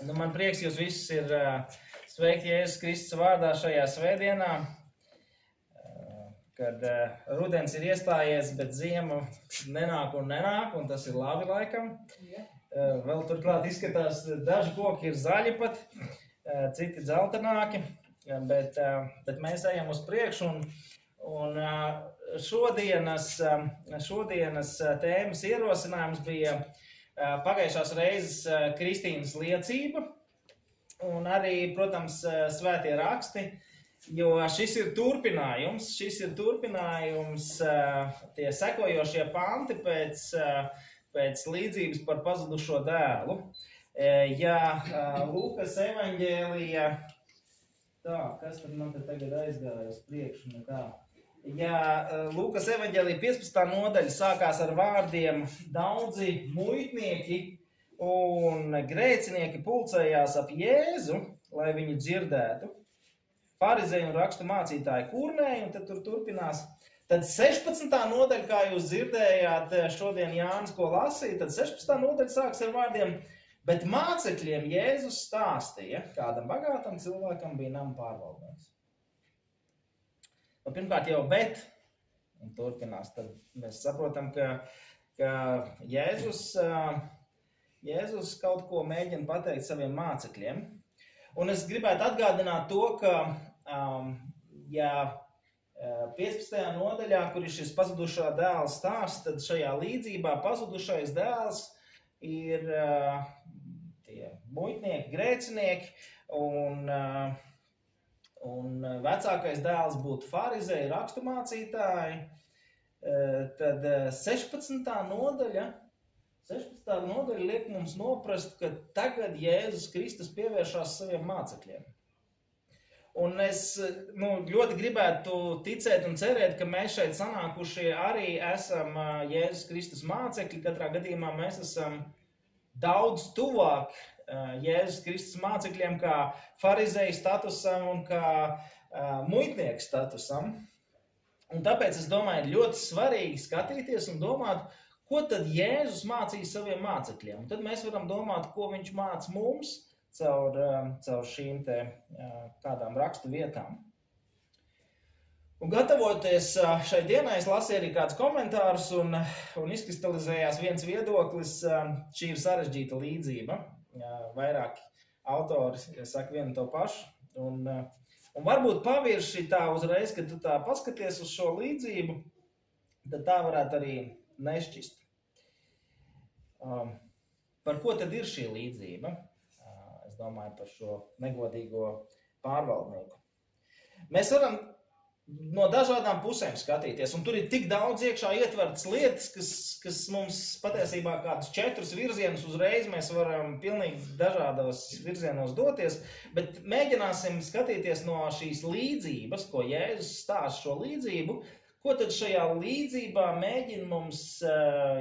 Man prieks jūs visus ir sveikti Jēzus Kristus vārdā šajā svētdienā, kad rudens ir iestājies, bet ziema nenāk, un tas ir labi laikam. Vēl turklāt izskatās, daži koki ir zaļi pat, citi dzeltenāki, bet mēs ejam uz priekšu, un šodienas tēmas ierosinājums bija pagājušās reizes Kristīnas liecība, un arī, protams, svētie raksti, jo šis ir turpinājums, tie sekojošie panti pēc līdzības par pazudušo dēlu. Ja Lūkas evaņģēlija, kas tad man te tagad aizgāja uz priekšu, nekā? Ja Lūkas evaņģēlija 15. nodaļa sākās ar vārdiem daudzi muitnieki un grēcinieki pulcējās ap Jēzu, lai viņu dzirdētu. Farizeji un rakstu mācītāji kurnēja, un tad tur turpinās. Tad 16. nodaļa, kā jūs dzirdējāt šodien Jānis, ko lasīja, tad 16. nodaļa sāks ar vārdiem, bet mācekļiem Jēzus stāstīja, kādam bagātam cilvēkam bija nama pārvaldnieks. Pirmkārt jau bet, un turpinās, tad mēs saprotam, ka Jēzus Jēzus kaut ko mēģina pateikt saviem mācekļiem. Un es gribētu atgādināt to, ka ja 15. nodaļā, kur ir šis pazudušā dēla stāsts, tad šajā līdzībā pazudušais dēls ir tie muitnieki, grēcinieki, un vecākais dēls būtu farizeji, raksturmācītāji, tad 16. nodaļa liek mums noprast, ka tagad Jēzus Kristus pievēršās saviem mācekļiem. Un es ļoti gribētu ticēt un cerēt, ka mēs šeit sanākušie arī esam Jēzus Kristus mācekļi. Katrā gadījumā mēs esam daudz tuvāk Jēzus Kristus mācekļiem kā farizeju statusam un kā muitnieku statusam. Un tāpēc es domāju, ir ļoti svarīgi skatīties un domāt, ko tad Jēzus mācīja saviem mācekļiem. Un tad mēs varam domāt, ko viņš māca mums caur šīm te kādām rakstu vietām. Un gatavoties šai dienai, es lasīju arī kādus komentārus un izkristalizējās viens viedoklis. Šī ir sarežģīta līdzība. Vairāki autori saka vienu to pašu. Un varbūt pavirši tā uzreiz, kad tu tā paskaties uz šo līdzību, tad tā varētu arī nešķist. Par ko tad ir šī līdzība? Es domāju par šo negodīgo pārvaldnieku. Mēs varam no dažādām pusēm skatīties, un tur ir tik daudz iekšā ietvertas lietas, kas mums patiesībā kādus 4 virzienus uzreiz mēs varam pilnīgi dažādos virzienos doties, bet mēģināsim skatīties no šīs līdzības, ko Jēzus stāsta šo līdzību, ko tad šajā līdzībā mēģina mums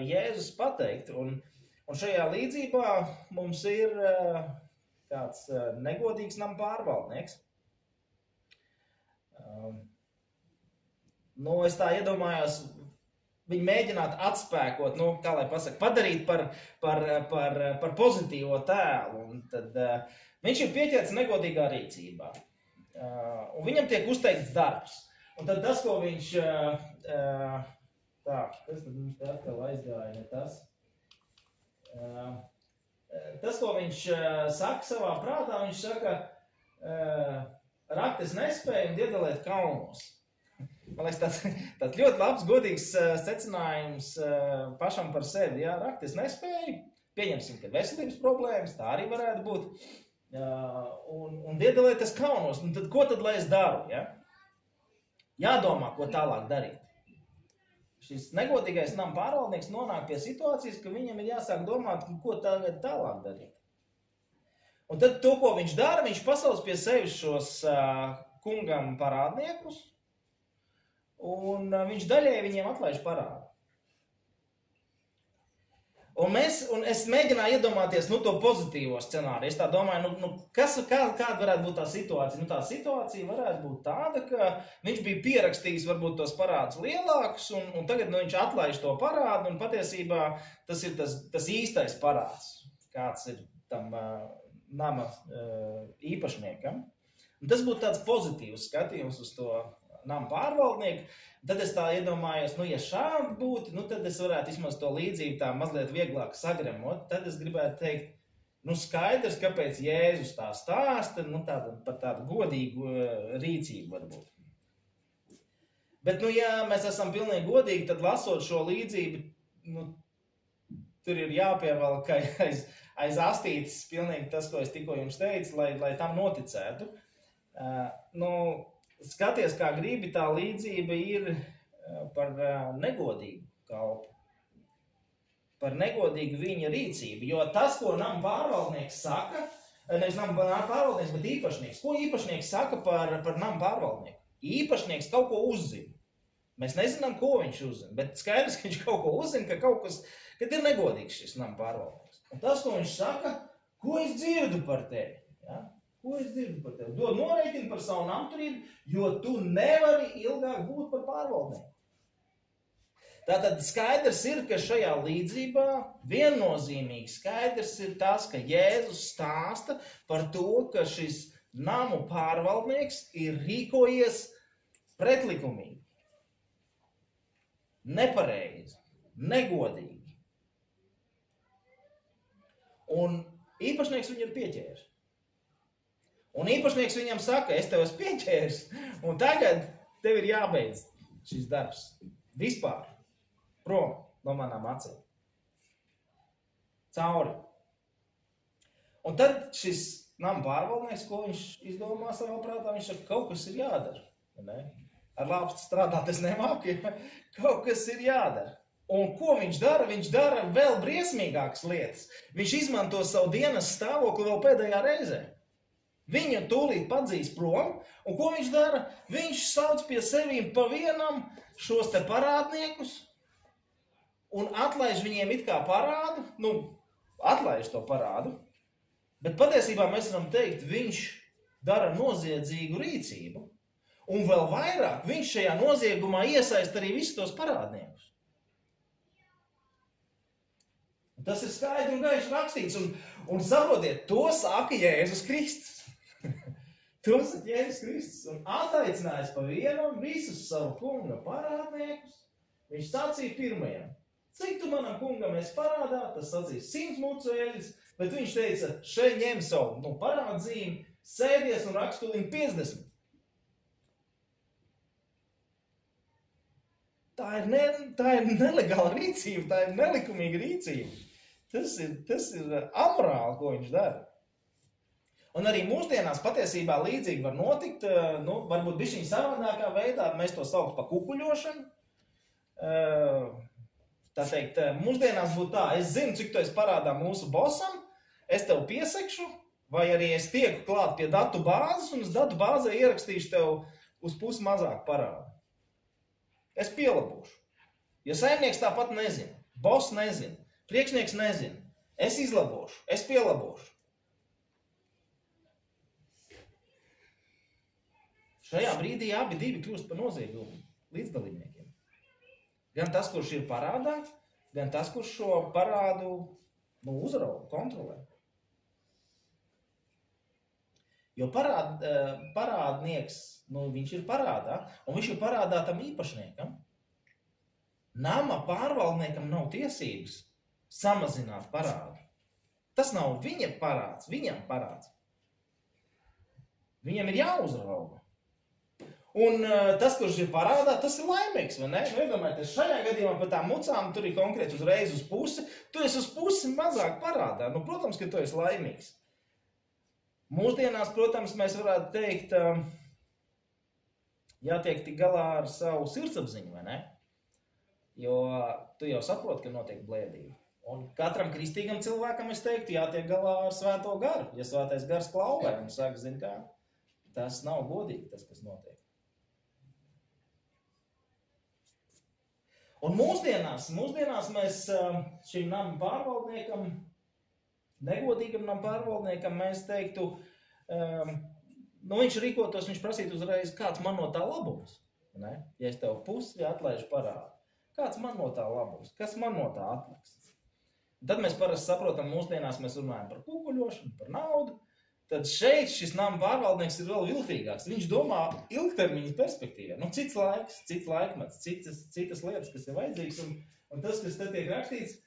Jēzus pateikt, un šajā līdzībā mums ir kāds negodīgs nama pārvaldnieks. Es tā iedomājos, viņi mēģināt atspēkot, kā lai pasaka, padarīt par pozitīvo tēlu. Un tad viņš ir pieķerts negodīgā rīcībā. Un viņam tiek uzteikts darbs. Un tad tas, ko viņš... kas tad mums te atkal aizgāja, ne tas? Tas, ko viņš saka savā prātā, viņš saka, rakt es nespēju un iedalēt kalnos. Man liekas, tāds ļoti labs, godīgs secinājums pašam par sevi. Jā, rakt es nespēju, pieņemsim, ka veselības problēmas, tā arī varētu būt. Un iedalēt es kalnos. Un tad, ko tad lai es daru? Ja? Jādomā, ko tālāk darīt. Šis negodīgais nama pārvaldnieks nonāk pie situācijas, ka viņam ir jāsāk domāt, ko tagad tālāk darīt. Un tad to, ko viņš dara, viņš pasauc pie sevis šos kungam parādniekus, un viņš daļēji viņiem atlaiž parādu. Un es mēģināju iedomāties to pozitīvo scenāriju. Es tā domāju, kāda varētu būt tā situācija? Tā situācija varētu būt tāda, ka viņš bija pierakstījis varbūt tos parādus lielākus, un tagad viņš atlaiž to parādu, un patiesībā tas ir tas īstais parāds, kāds ir tam nama īpašniekam. Un tas būtu tāds pozitīvs skatījums uz to nama pārvaldnieku. Tad es tā iedomājos, ja šādi būtu, tad es varētu vismaz to līdzību tā mazliet vieglāk sagremot. Tad es gribētu teikt, skaidrs, kāpēc Jēzus tā stāsta, par tādu godīgu rīcību varbūt. Bet, ja mēs esam pilnīgi godīgi, tad lasot šo līdzību, tur ir jāpievelk, ka aiz astītes pilnīgi tas, ko es tikko jums teicu, lai tam noticētu. Skaties, kā gribi, tā līdzība ir par negodīgu kalpu. Par negodīgu viņa rīcību, jo tas, ko nama pārvaldnieks saka, nevis nama pārvaldnieks, bet īpašnieks. Ko īpašnieks saka par nama pārvaldnieku? Īpašnieks kaut ko uzzina. Mēs nezinām, ko viņš uzzina, bet skaidrs, ka viņš kaut ko uzzina, ka kaut kas, kad ir negodīgs šis nama pārvaldnieks. Un tas, ko viņš saka, ko es dzirdu par tevi? Ja? Ko es dzirdu par tevi? Dod norēķinu par savu namturību, jo tu nevari ilgāk būt par pārvaldnieku. Tātad skaidrs ir, ka šajā līdzībā viennozīmīgi skaidrs ir tas, ka Jēzus stāsta par to, ka šis namu pārvaldnieks ir rīkojies pretlikumīgi, nepareizi, negodīgi. Un īpašnieks viņu ir pieķēris. Un īpašnieks viņam saka, es tev esmu pieķēris, un tagad tev ir jābeidz šis darbs vispār. Prom no manām acīm. Cauri. Un tad šis nama pārvaldnieks, ko viņš izdomā savā prātā, viņš saka, kaut kas ir jādara. Ne? Ar lāpstu strādāt es nemāku, ja? Kaut kas ir jādara. Un ko viņš dara? Viņš dara vēl briesmīgākas lietas. Viņš izmanto savu dienas stāvokli vēl pēdējā reizē. Viņu tūlīt padzīs prom, un ko viņš dara? Viņš sauc pie sevīm pa vienam šos te parādniekus, un atlaiž viņiem it kā parādu, atlaiž to parādu, bet patiesībā mēs varam teikt, viņš dara noziedzīgu rīcību, un vēl vairāk viņš šajā noziegumā iesaist arī visus tos parādniekus. Tas ir skaidri un gaiši rakstīts, un saprotiet, to saka Jēzus Kristus. To saka Jēzus Kristus, un attaicinājis pa vienam visus savu kunga parādniekus, viņš sacīja pirmajam. Cik tu manam kungam esi parādā, tas sacīs 100 mucu eļļas, bet viņš teica, šeit ņem savu parādzīmi, sēdies un rakstulīm 50. Tā ir nelegāla rīcība, tā ir nelikumīga rīcība. Tas ir amorāli, ko viņš dara. Un arī mūsdienās patiesībā līdzīgi var notikt, varbūt bišķiņ savādākā veidā, mēs to saukt pa kukuļošanu. Tā teikt, mūsdienās būtu tā, es zinu, cik tu esi parādā mūsu bosam, es tev piesekšu, vai arī es tieku klāt pie datu bāzes, un es datu bāzē ierakstīšu tev uz pusi mazāk parādu. Es pielabošu. Jo saimnieks tāpat nezina, boss nezina, priekšnieks nezina, es izlabošu, es pielabošu. Šajā brīdī abi divi kļūst par noziegumu līdzdalībniekiem. Gan tas, kurš ir parādā, gan tas, kurš šo parādu uzrauga, kontrolē. Jo parādnieks, viņš ir parādā, un viņš ir parādā tam īpašniekam. Nama pārvaldniekam nav tiesības samazināt parādu. Tas nav viņa parāds, viņam parāds. Viņam ir jāuzrauga. Un tas, kurš ir parādā, tas ir laimīgs, vai ne? Iedomājieties, šajā gadījumā par tām mucām tur ir konkrēti uzreiz uz pusi. Tu esi uz pusi mazāk parādā. Protams, ka tu esi laimīgs. Mūsdienās, protams, mēs varētu teikt, jātiek tik galā ar savu sirdsapziņu, vai ne? Jo tu jau saproti, ka notiek blēdība. Un katram kristīgam cilvēkam, es teiktu, jātiek galā ar svēto garu. Ja svētais gars klauvē un saka, zini kā, tas nav godīgi, tas, kas notiek. Un mūsdienās mēs šim nama pārvaldniekam, negodīgam nama pārvaldniekam, mēs teiktu, viņš rīkotos, viņš prasītu uzreiz, kāds man no tā labums. Ne? Ja es tev pusi atlaižu parādu, kāds man no tā labums, kas man no tā atliks? Tad mēs parasti saprotam, mūsdienās mēs runājam par kukuļošanu, par naudu. Tad šeit šis nama pārvaldnieks ir vēl viltīgāks. Viņš domā ilgtermiņa perspektīvā. Nu, cits laiks, cits laikmets, citas lietas, kas ir vajadzīgas. Un tas, kas te tiek rakstīts,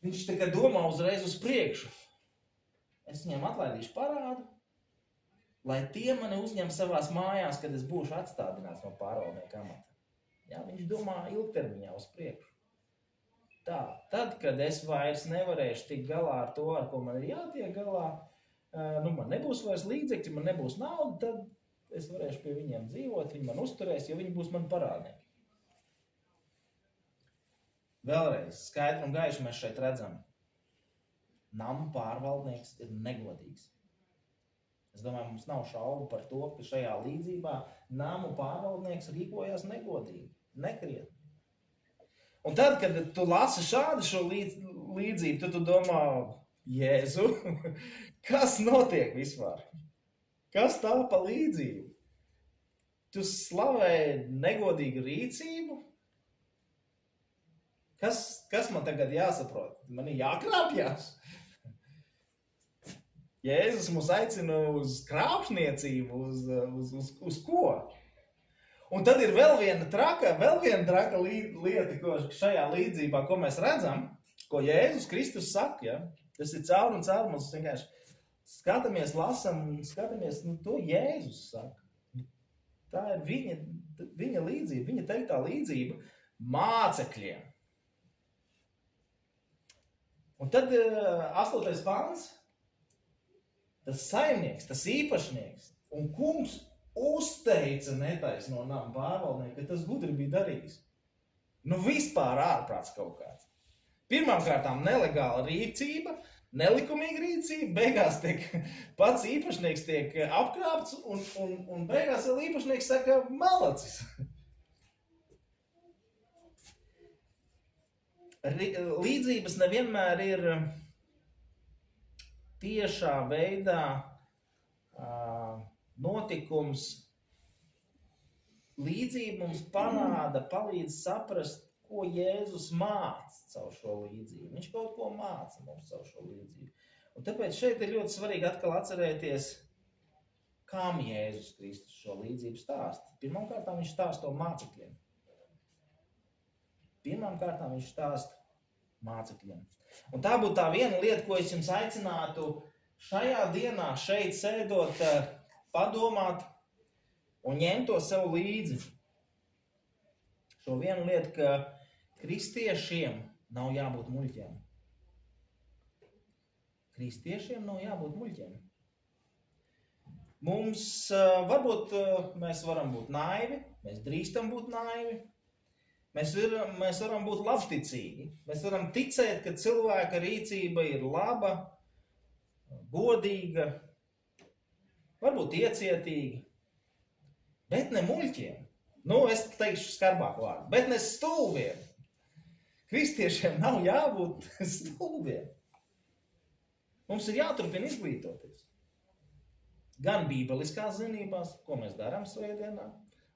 viņš tikai domā uzreiz uz priekšu. Es viņiem atlaidīšu parādu, lai tie mani uzņem savās mājās, kad es būšu atstādināts no pārvaldnieka amata. Jā, viņš domā ilgtermiņā uz priekšu. Tā, tad, kad es vairs nevarēšu tikt galā ar to, ar ko man ir jātiek galā, man nebūs vairs līdzekļi, man nebūs nauda, tad es varēšu pie viņiem dzīvot, viņi man uzturēs, jo viņi būs man parādnieki. Vēlreiz, skaidri un gaiši mēs šeit redzam, nama pārvaldnieks ir negodīgs. Es domāju, mums nav šaubu par to, ka šajā līdzībā namu pārvaldnieks rīkojās negodīgi, nekrietni. Un tad, kad tu lasi šādu šo līdzību, tad tu domā, Jēzu, kas notiek vispār? Kas tā pa līdzību? Tu slavē negodīgu rīcību? Kas man tagad jāsaprot? Man ir jākrāpjas? Jēzus mūs aicina uz krāpšniecību, uz ko? Un tad ir vēl viena traka lieta, ko šajā līdzībā, ko mēs redzam, ko Jēzus Kristus saka, ja? Tas ir caur un caur, mums vienkārši skatāmies, skatāmies, to Jēzus saka. Tā ir viņa līdzība, viņa teiktā līdzība mācekļiem. Un tad 8. pants, tas saimnieks, tas īpašnieks un kungs uzteica netaisno nama pārvaldnieku, ka tas gudri bija darījis. Vispār ārprāts kaut kāds. Pirmkārtām nelegāla rīcība, nelikumīga rīcība, beigās pats īpašnieks tiek apkrāpts un beigās vēl īpašnieks saka malacis. Līdzības nevienmēr ir tiešā veidā notikums. Līdzība mums palīdz saprast, ko Jēzus māca caur šo līdzību. Viņš kaut ko māca mums caur šo līdzību. Un tāpēc šeit ir ļoti svarīgi atkal atcerēties, kam Jēzus Kristus šo līdzību stāsta. Pirmkārt, viņš stāsta to mācekļiem. Un tā būtu tā viena lieta, ko es jums aicinātu šajā dienā šeit sēdot, padomāt un ņemt to sev līdzi. Šo vienu lietu, ka kristiešiem nav jābūt muļķiem. Kristiešiem nav jābūt muļķiem. Mums varbūt mēs varam būt naivi, mēs drīkstam būt naivi, mēs varam būt labticīgi, mēs varam ticēt, ka cilvēka rīcība ir laba, godīga, varbūt iecietīga, bet ne muļķiem. Es teikšu skarbāku vārdu, bet ne stulbiem. Kristiešiem nav jābūt stulbiem. Mums ir jāturpina izglītoties. Gan bībeliskās zinībās, ko mēs darām svētdienā,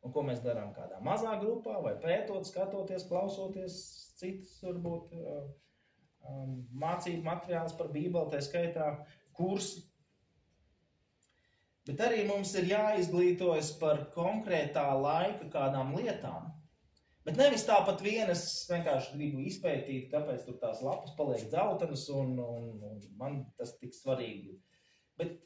un ko mēs darām kādā mazā grupā, vai pētot, skatoties, klausoties citus, varbūt mācību materiālus par Bībeli, tā skaitā kursi. Bet arī mums ir jāizglītojas par konkrētā laika kādām lietām. Bet nevis tāpat es vienkārši gribu izpētīt, kāpēc tur tās lapas paliek dzeltenas un man tas tik svarīgi. Bet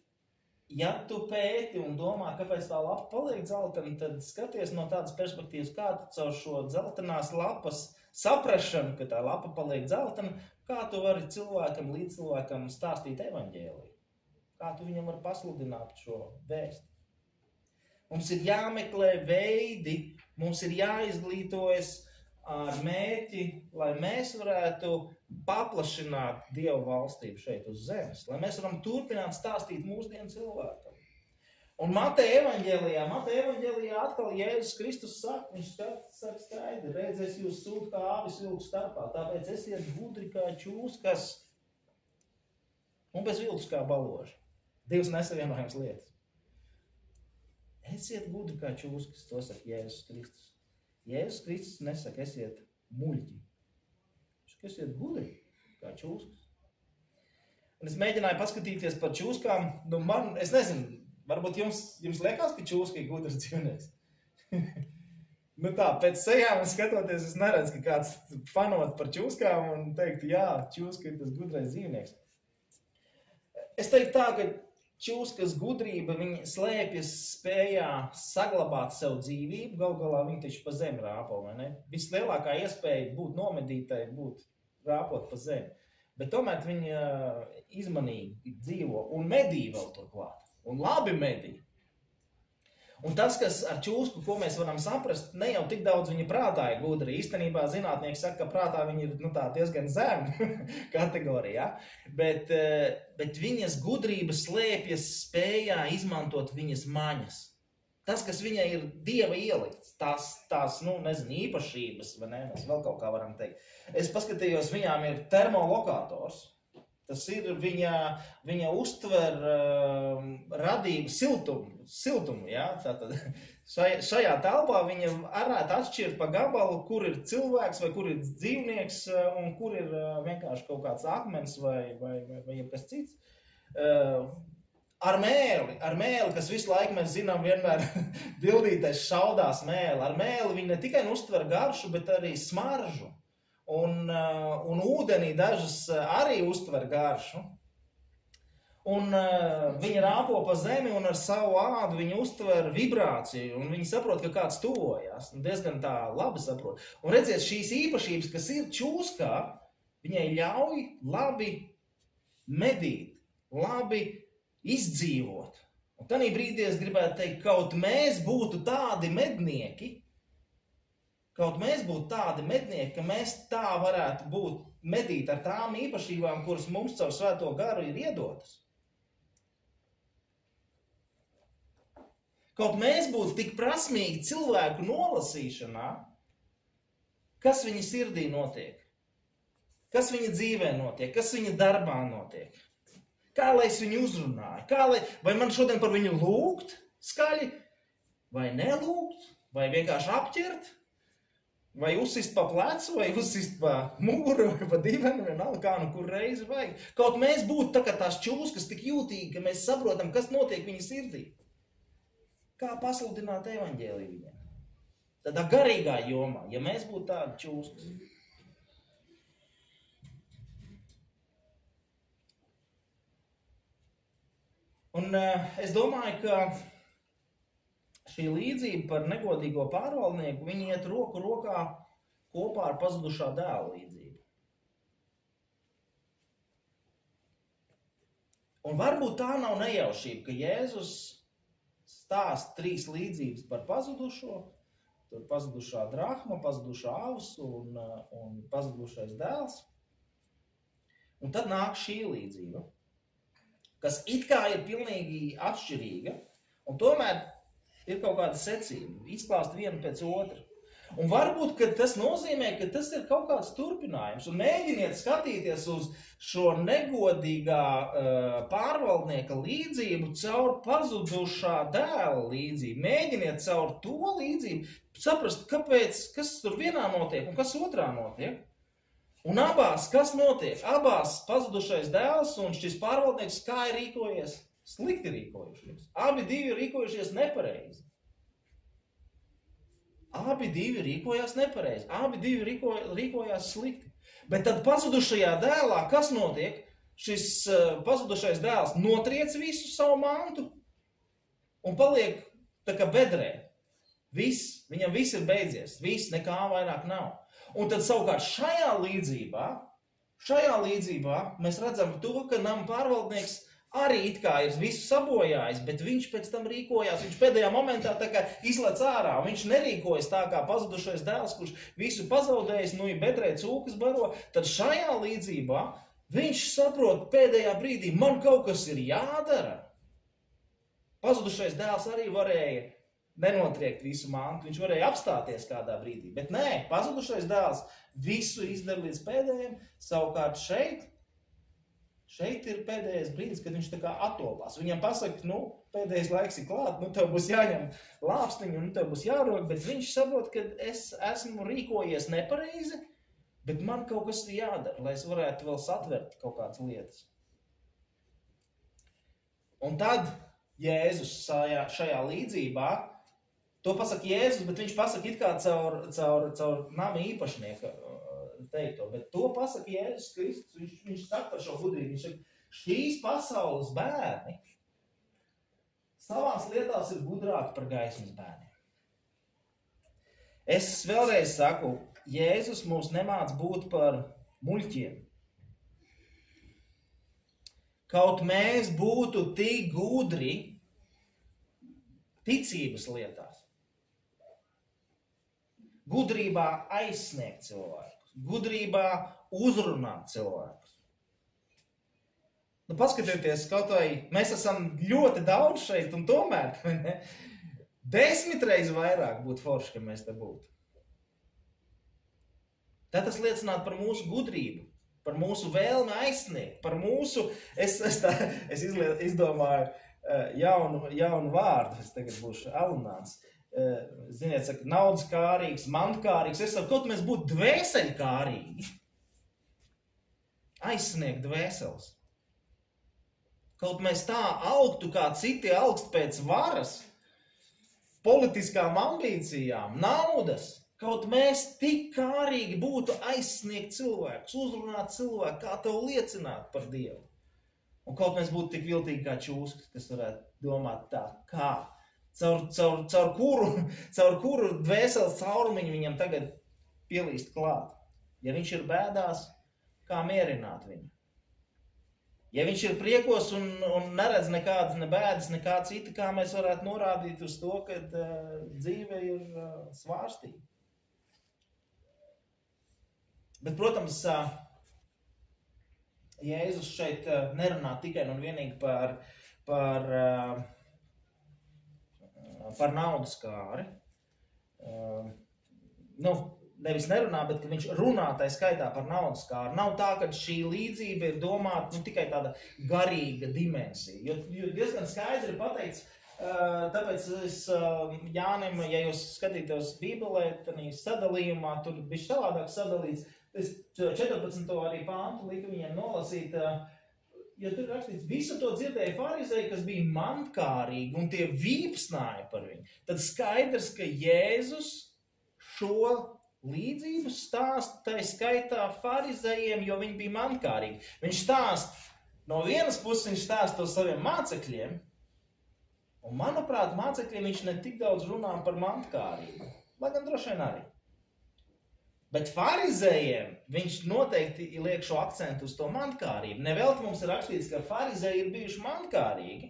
ja tu pēti un domā, kāpēc tā lapa paliek dzeltena, tad skaties no tādas perspektīvas, kā tu caur šo dzeltenās lapas saprašanu, ka tā lapa paliek dzeltena, kā tu vari līdz cilvēkam stāstīt evaņģēliju. Kā tu viņam var pasludināt šo vēstu. Mums ir jāmeklē veidi, mums ir jāizglītojas ar mērķi, lai mēs varētu paplašināt Dieva valstību šeit uz zemes, lai mēs varam turpināt stāstīt mūsdienu cilvēkam. Un Mateja evaņģēlijā atkal Jēzus Kristus saka, viņš saka skaidri, redz, es jūs sūtu kā āvis vilku starpā, tāpēc esiet gudri kā čūskas un bez viltus kā baloži. Divas nesavienojams lietas. Esiet gudri kā čūskas, to saka Jēzus Kristus. Jēzus Kristus nesaka, esiet muļķi. Viņš Kas ir gudri, kā čūskas. Un es mēģināju paskatīties par čūskām. Nu, es nezinu, varbūt jums liekas, ka čūska ir gudrs dzīvnieks. Nu tā, pēc sejām skatoties, es neredzu, ka kāds fanot par čūskām un teiktu, jā, čūska ir tas gudrais dzīvnieks. Es teiktu tā, ka čūskas gudrība, viņa slēpjas spējā saglabāt sev dzīvību, gal galā viņa taču pa zemi rāpo, vai ne? Vislielākā iespēja būt nomedītai, būt rāpot pa zemi. Bet tomēr viņa izmanīgi dzīvo un medī vēl turklāt. Un labi medī. Un tas, kas ar čūsku, ko mēs varam saprast, ne jau tik daudz viņa prātā ir gudri. Īstenībā zinātnieki saka, ka prātā viņa ir diezgan zema kategorijā, bet viņas gudrība slēpjas spējā izmantot viņas maņas. Tas, kas viņai ir dieva ielikts, tās īpašības, vai ne, mēs vēl kaut kā varam teikt. Es paskatījos, viņām ir termolokators. Tas ir viņa uztver radību siltumu, jā? Tātad šajā telpā viņa varētu atšķirt pa gabalu, kur ir cilvēks vai kur ir dzīvnieks un kur ir vienkārši kaut kāds akmens vai kas cits. Ar mēli, kas visu laiku mēs zinām vienmēr dildītais šaudās mēli. Ar mēli viņa ne tikai uztver garšu, bet arī smaržu. Un ūdenī dažas arī uztver garšu. Un viņa rāpo pa zemi un ar savu ādu viņa uztver vibrāciju. Un viņa saprot, ka kāds tuvojās. Un diezgan tā labi saprot. Un redziet, šīs īpašības, kas ir čūskā, viņai ļauj labi medīt, labi izdzīvot. Un tanī brīdī es gribētu teikt, kaut mēs būtu tādi mednieki, ka mēs tā varētu būt medīt ar tām īpašībām, kuras mums caur svēto garu ir iedotas. Kaut mēs būtu tik prasmīgi cilvēku nolasīšanā, kas viņa sirdī notiek, kas viņa dzīvē notiek, kas viņa darbā notiek. Kā lai es viņu uzrunāju, vai man šodien par viņu lūgt skaļi, vai nelūgt, vai vienkārši apķert, vai uzsist pa plecu, vai uzsist pa muguru, vai pa divenu, vienalga kā kur reizi vajag. Kaut mēs būtu tā kā tās čūskas tik jūtīgi, ka mēs saprotam, kas notiek viņa sirdī. Kā pasludināt evaņģēliju viņiem? Tādā garīgā jomā, ja mēs būtu tādi čūskas. Un es domāju, ka šī līdzība par negodīgo pārvaldnieku, viņi iet roku rokā kopā ar pazudušā dēla līdzību. Un varbūt tā nav nejaušība, ka Jēzus stāst 3 līdzības par pazudušo, tur pazudušā drahma, pazudušā avs un pazudušais dēls. Un tad nāk šī līdzība, kas it kā ir pilnīgi atšķirīga, un tomēr ir kaut kāda secība, izklāst vienu pēc otru. Un varbūt, ka tas nozīmē, ka tas ir kaut kāds turpinājums. Un mēģiniet skatīties uz šo negodīgā pārvaldnieka līdzību caur pazudušā dēla līdzību. Mēģiniet caur to līdzību saprast, kas tur vienā notiek un kas otrā notiek. Un abās, kas notiek? Abās pazudušais dēls un šis pārvaldnieks kā ir rīkojies? Slikti rīkojušies. Abi divi rīkojušies nepareizi. Abi divi rīkojās nepareizi. Abi divi rīkojās slikti. Bet tad pazudušajā dēlā, kas notiek? Šis pazudušais dēls notriec visu savu mantu un paliek tā kā bedrē. Viņam viss ir beidzies. Viss, nekā vairāk nav. Un tad savukārt šajā līdzībā mēs redzam to, ka nama pārvaldnieks arī it kā ir visu sabojājis, bet viņš pēc tam rīkojās, viņš pēdējā momentā tā kā izlec ārā, un viņš nerīkojas tā kā pazudušais dēls, kurš visu pazaudējis, ir bedrē cūkas baro, tad šajā līdzībā viņš saprot pēdējā brīdī, man kaut kas ir jādara. Pazudušais dēls arī varēja nenotriekt visu mantu, viņš varēja apstāties kādā brīdī, bet nē, pazudušais dēls visu izdara līdz pēdējiem, savukārt šeit ir pēdējais brīdis, kad viņš tā kā atolās. Viņam pasaka, pēdējais laiks ir klāt, tev būs jāņem lāpstiņu, tev būs jārok, bet viņš saprot, ka es esmu rīkojies nepareizi, Bet man kaut kas ir jādara, lai es varētu vēl satvert kaut kādas lietas. Un tad Jēzus šajā līdzībā, to pasaka Jēzus, bet viņš pasaka it kā caur nama īpašnieka teikto, bet to pasaka Jēzus Kristus, viņš saka par šo gudrību, viņš saka, šīs pasaules bērni savās lietās ir gudrāki par gaismas bērniem. Es vēlreiz saku, Jēzus mūs nemāc būt par muļķiem. Kaut mēs būtu tik gudri ticības lietās. Gudrībā aizsniegt cilvēkus. Gudrībā uzrunāt cilvēkus. Nu, paskatieties, kaut vai mēs esam ļoti daudz šeit, un tomēr 10 reizes vairāk būtu forši, ka mēs te būtu. Tad tas liecinātu par mūsu gudrību, par mūsu vēlmi aizsniegt, par mūsu, es izdomāju jaunu vārdu, es tagad būšu alunāns. Ziniet, saka, naudskārīgs, mantkārīgs, es saku, kaut mēs būtu dvēseļkārīgi. Aizsniegt dvēseles. Kaut mēs tā augtu, kā citi augst pēc varas, politiskām ambīcijām, naudas, kaut mēs tik kārīgi būtu aizsniegt cilvēkus, uzrunāt cilvēku, kā tev liecināt par Dievu. Un kaut mēs būtu tik viltīgi kā čūskas, kas varētu domāt tā, kā, caur kuru dvēseles caurumiņu viņam tagad pielīst klāt. Ja viņš ir bēdās, kā mierināt viņu? Ja viņš ir priekos un neredz nekādas ne bēdas, nekā cita, kā mēs varētu norādīt uz to, ka dzīve ir svārstīga. Bet, protams, Jēzus šeit nerunā tikai un vienīgi par naudas kāri. Nevis nerunā, bet ka viņš runā tai skaitā par naudas kāru. Nav tā, ka šī līdzība ir domāta tikai tāda garīga dimensija. Jo diezgan skaidri pateikts, tāpēc es Jānim, ja jūs skatītos Bībelē, tad sadalījumā, tur bišķi savādāk sadalīts, es 14. arī pāntu liku viņiem nolasīt, jo tur rakstīts, visu to dzirdēja farizēji, kas bija mantkārīgi, un tie vīpsnāja par viņu. Tad skaidrs, ka Jēzus šo līdzību stāst tai skaitā farizējiem, jo viņi bija mantkārīgi. Viņš stāst, no vienas puses viņš stāst to saviem mācekļiem, un manuprāt, mācekļiem viņš ne tik daudz runā par mantkārību, lai gan droši vien arī. Bet farizējiem viņš noteikti liek šo akcentu uz to mantkārību. Nevelti mums ir rakstīts, ka farizēji ir bijuši mantkārīgi.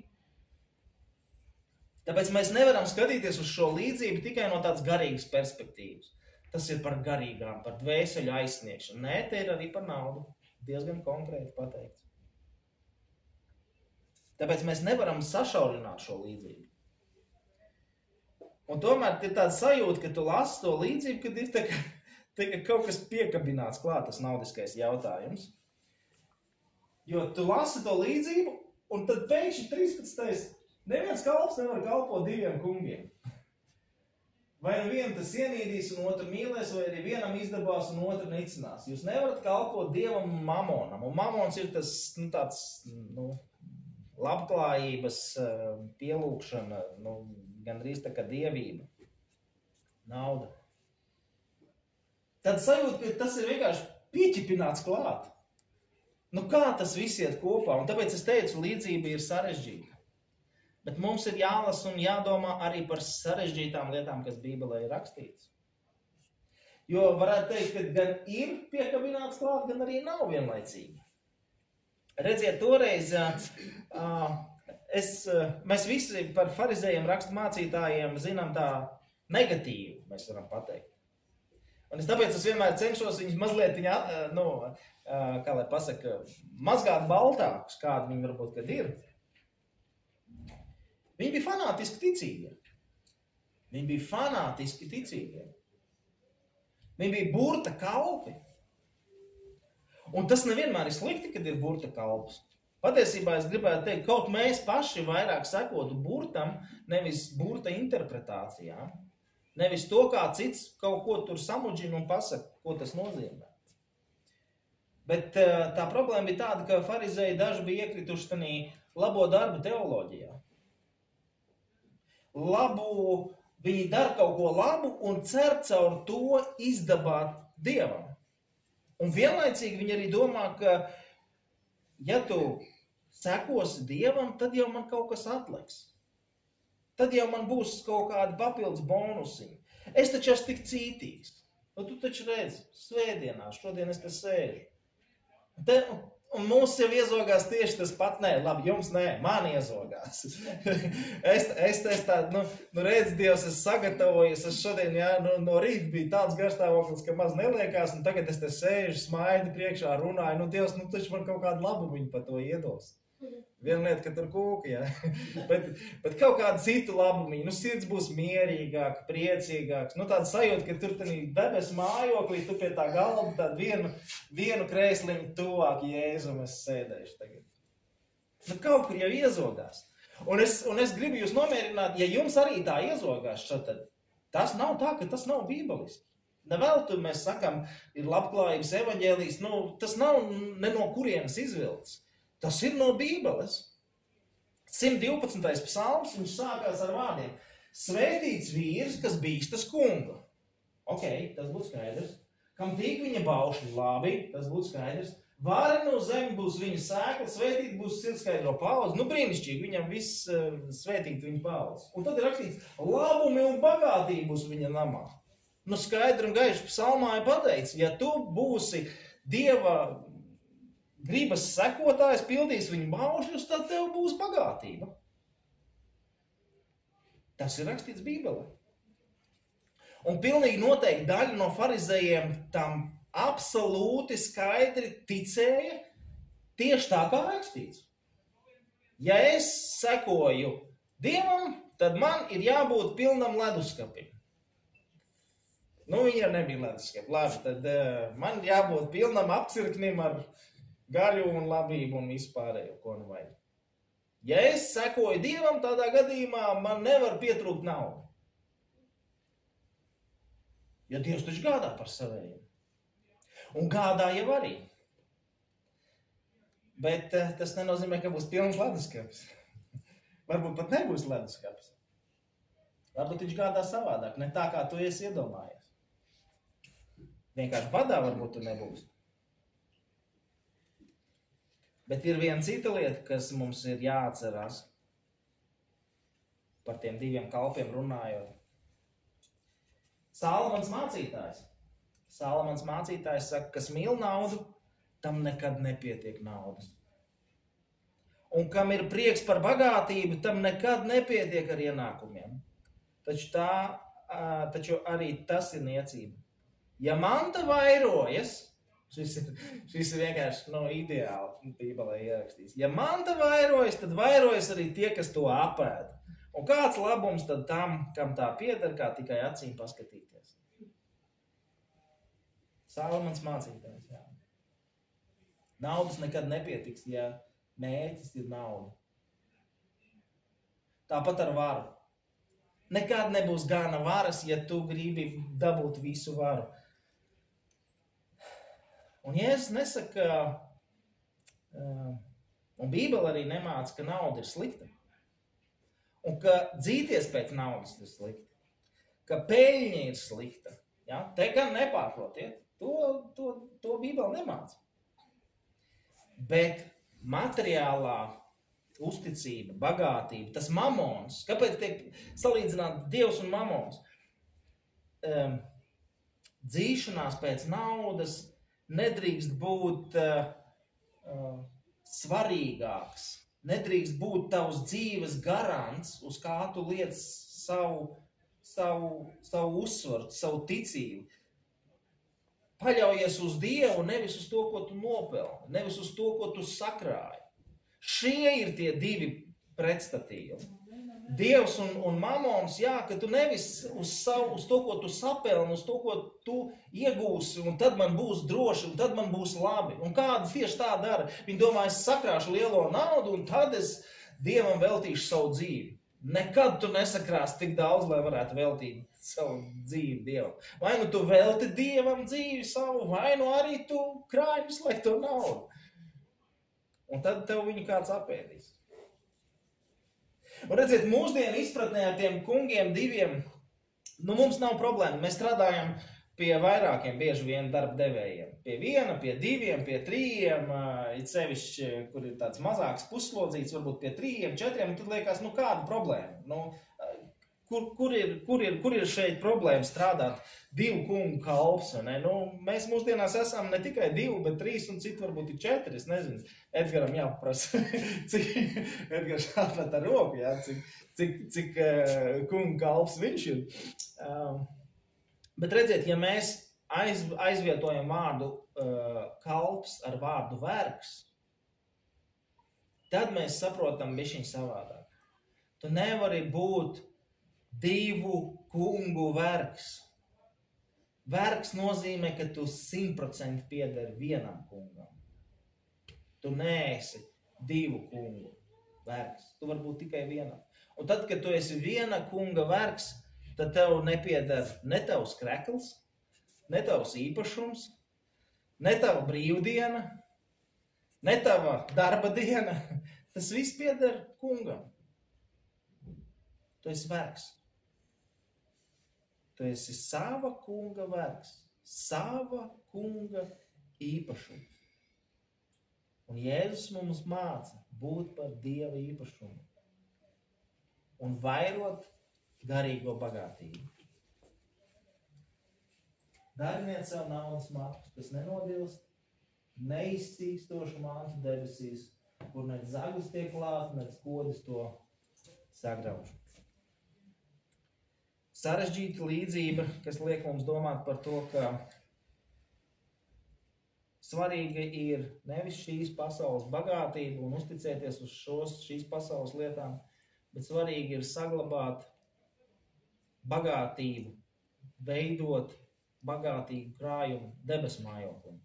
Tāpēc mēs nevaram skatīties uz šo līdzību tikai no tādas garīgas perspektīvas. Tas ir par garīgām, par dvēseļu aizsniegšanu. Nē, te ir arī par naudu. Diezgan konkrēti pateikts. Tāpēc mēs nevaram sašaurināt šo līdzību. Un tomēr ir tāda sajūta, ka tu lasi to līdzību, kad ir tā kaut kas piekabināts klāt, tas naudiskais jautājums. Jo tu lasi to līdzību, un tad pēkšņi 13. Neviens kalps nevar kalpot 2 kungiem. Vai nu vienu tas ienīdīs un otru mīlēs, vai arī vienam izdabās un otru nicinās. Jūs nevarat kalpot Dievam un mamonam. Un mamons ir tas tāds labklājības pielūgšana, gandrīz tā kā dievība. Nauda. Tad sajūt, ka tas ir vienkārši pieķipināts klāt. Kā tas viss iet kopā? Un tāpēc es teicu, līdzība ir sarežģīta. Bet mums ir jālasa un jādomā arī par sarežģītām lietām, kas Bībelē ir rakstīts. Jo varētu teikt, ka gan ir piekabināts klāt, gan arī nav vienlaicīgi. Redziet, toreiz mēs visi par farizējiem rakstu mācītājiem zinām tā negatīvu, mēs varam pateikt. Un tāpēc es vienmēr cenšos viņus mazliet, kā lai pasaka, mazgāt baltākus, kādi viņi varbūt kad ir. Viņi bija fanātiski ticīgie. Viņi bija burta kalpi. Un tas nevienmēr ir slikti, kad ir burta kalps. Patiesībā es gribētu teikt, kaut mēs paši vairāk sekotu burtam, nevis burta interpretācijām, nevis to, kā cits kaut ko tur samudžina un pasaka, ko tas nozīmē. Bet tā problēma bija tāda, ka farizēji daži bija iekrituši tanī labo darbu teoloģijā. Viņi dara kaut ko labu un cer caur to izdabāt Dievam. Un vienlaicīgi viņi arī domā, ka ja tu sekosi Dievam, tad jau man kaut kas atliks. Tad jau man būs kaut kādi papildus bonusiņi. Es taču esmu tik cītīgs. Tu taču redzi, svētdienās, šodien es te sēžu. Un mums jau iezogās tieši tas pat, jums man iezogās. es tādu, redz, Dievs, es sagatavojos, es šodien, no rīta bija tāds garstāvoklis, ka maz neliekās, un tagad es te sēžu, smaidu priekšā, runāju, Dievs, taču man kaut kādu labumu par to iedos. Viena lieta, ka tur kūka, bet kaut kādu citu labumu, sirds būs mierīgāka, priecīgāks, tāda sajūta, ka tur debesu mājoklī, tu pie tā galda, tādu vienu krēsliņu tuvāk Jēzum es sēdēšu tagad. Kaut kur jau iezogās. Un es gribu jūs nomierināt, ja jums arī tā iezogās, tad tas nav tā, ka tas nav bībeliski. Neveltu mēs sakam, ir labklājības evaņģēlijs, tas nav ne no kurienes izvilkts. Tas ir no Bībeles. 112. psalms, viņš sākās ar vārdiem. Svētīts vīrs, kas bīstas kungu. Tas būtu skaidrs. Kam tīk viņa baušļi, labi, tas būtu skaidrs. Vārena uz zemi būs viņa sēkla, svētīt būs sirdskaidro paudzi. Brīnišķīgi, viņam viss svētīt viņa paudzi. Un tad ir rakstīts, labumi un bagātība būs viņa namā. Skaidri un gaiši psalmā ir pateicis, ja tu būsi Dieva gribas sekotājs, pildīs viņu baušļus, tad tev būs bagātība. Tas ir rakstīts Bībelē. Un pilnīgi noteikti daļa no farizējiem tam absolūti skaidri ticēja tieši tā, kā rakstīts. Ja es sekoju Dievam, tad man ir jābūt pilnam leduskapim. Viņam nebija leduskapi. Labi, tad man jābūt pilnam apcirknim ar gaļu un labību un vispārējo, ko nu vajag. Ja es sekoju Dievam, tādā gadījumā man nevar pietrūkt naudu. Jo Dievs taču gādā par savējiem. Un gādā jau arī. Bet tas nenozīmē, ka būs pilns leduskapis. Varbūt pat nebūs leduskapis. Varbūt viņš gādā savādāk, ne tā, kā tu esi iedomājies. Vienkārši badā varbūt tu nebūs. Bet ir viena cita lieta, kas mums ir jāatcerās par tiem diviem kalpiem runājot. Salamans mācītājs saka, kas mīl naudu, tam nekad nepietiek naudas. Un kam ir prieks par bagātību, tam nekad nepietiek ar ienākumiem. Taču arī tas ir niecība. Ja manta vairojas, šis ir vienkārši ideāli Bībelē ierakstīts. Ja manta vairojas, tad vairojas arī tie, kas to apēd. Un kāds labums tad tam, kam tā pieder, kā tikai acīm paskatīties? Salamans mācītājs, jā. Naudas nekad nepietiks, ja mērķis ir nauda. Tāpat ar varu. Nekad nebūs gana varas, ja tu gribi dabūt visu varu. Un Jēzus nesaka, un Bībele arī nemāca, ka nauda ir slikta. Un ka dzīties pēc naudas ir slikta. Ka peļņa ir slikta. Ja? Te gan nepārprotiet. To Bībele nemāca. Bet materiālā uzticība, bagātība, tas mamons, kāpēc tiek salīdzināt Dievs un mamons? Dzīšanās pēc naudas nedrīkst būt svarīgāks, nedrīkst būt tavs dzīves garants, uz kā tu liec savu uzsvaru, savu ticību. Paļaujies uz Dievu, nevis uz to, ko tu nopelni, nevis uz to, ko tu sakrāji. Šie ir tie divi pretstatījumi. Dievs un mamons, ka tu nevis uz to, ko tu sapelni, uz to, ko tu iegūsi, un tad man būs droši, un tad man būs labi. Un kādi tieši tā dara? Viņi domā, es sakrāšu lielo naudu, un tad es Dievam veltīšu savu dzīvi. Nekad tu nesakrāsi tik daudz, lai varētu veltīt savu dzīvi Dievam. Vai nu tu velti Dievam dzīvi savu, vai nu arī tu krāji visu laiku to naudu. Un tad tev viņu kāds apēdīs. Un redziet, mūsdienu izpratnē ar tiem kungiem diviem, mums nav problēma. Mēs strādājam pie vairākiem bieži vien darba devējiem. Pie viena, pie diviem, pie trījiem, it sevišķi, kur ir tāds mazāks puslodzīts, varbūt pie 3, 4, un tad liekas, kāda problēma? Kur ir šeit problēma strādāt 2 kungu kalps? Mēs mūsdienās esam ne tikai 2, bet 3, un citi varbūt ir 4. Es nezinu, Edgaram jāprasa, cik Edgars atmet ar roku, jā, cik kungu kalps viņš ir. Bet redziet, ja mēs aizvietojam vārdu kalps ar vārdu vergs, tad mēs saprotam bišķiņ savādāk. Tu nevari būt 2 kungu vergs. Vergs nozīmē, ka tu 100% piederi vienam kungam. Tu neesi 2 kungu vergs. Tu vari būt tikai vienam. Un tad, kad tu esi viena kunga vergs, tad tev nepieder ne tavs krekls, ne tavs īpašums, ne tava brīvdiena, ne tava darba diena. Tas viss pieder kungam. Tu esi vergs. Tu esi sava kunga vergs, sava kunga īpašums. Un Jēzus mums māca būt par Dieva īpašumu un vairot garīgo bagātību. Dariniet sev naudas matus, kas nenodilst, neizcīkstošu mantu debesīs, kur nec zaglis tiek klāt, nec kodis to sagrauž. Sarežģīta līdzība, kas liek mums domāt par to, ka svarīga ir nevis šīs pasaules bagātība un uzticēties uz šīs pasaules lietām, bet svarīgi ir saglabāt bagātību, veidot bagātīgu krājumu debesu mājoklim.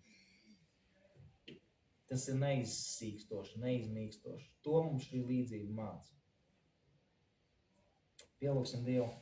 Tas ir neizsīkstoši, neizmīkstoši. To mums šī līdzība māca. Pielūgsim Dievu.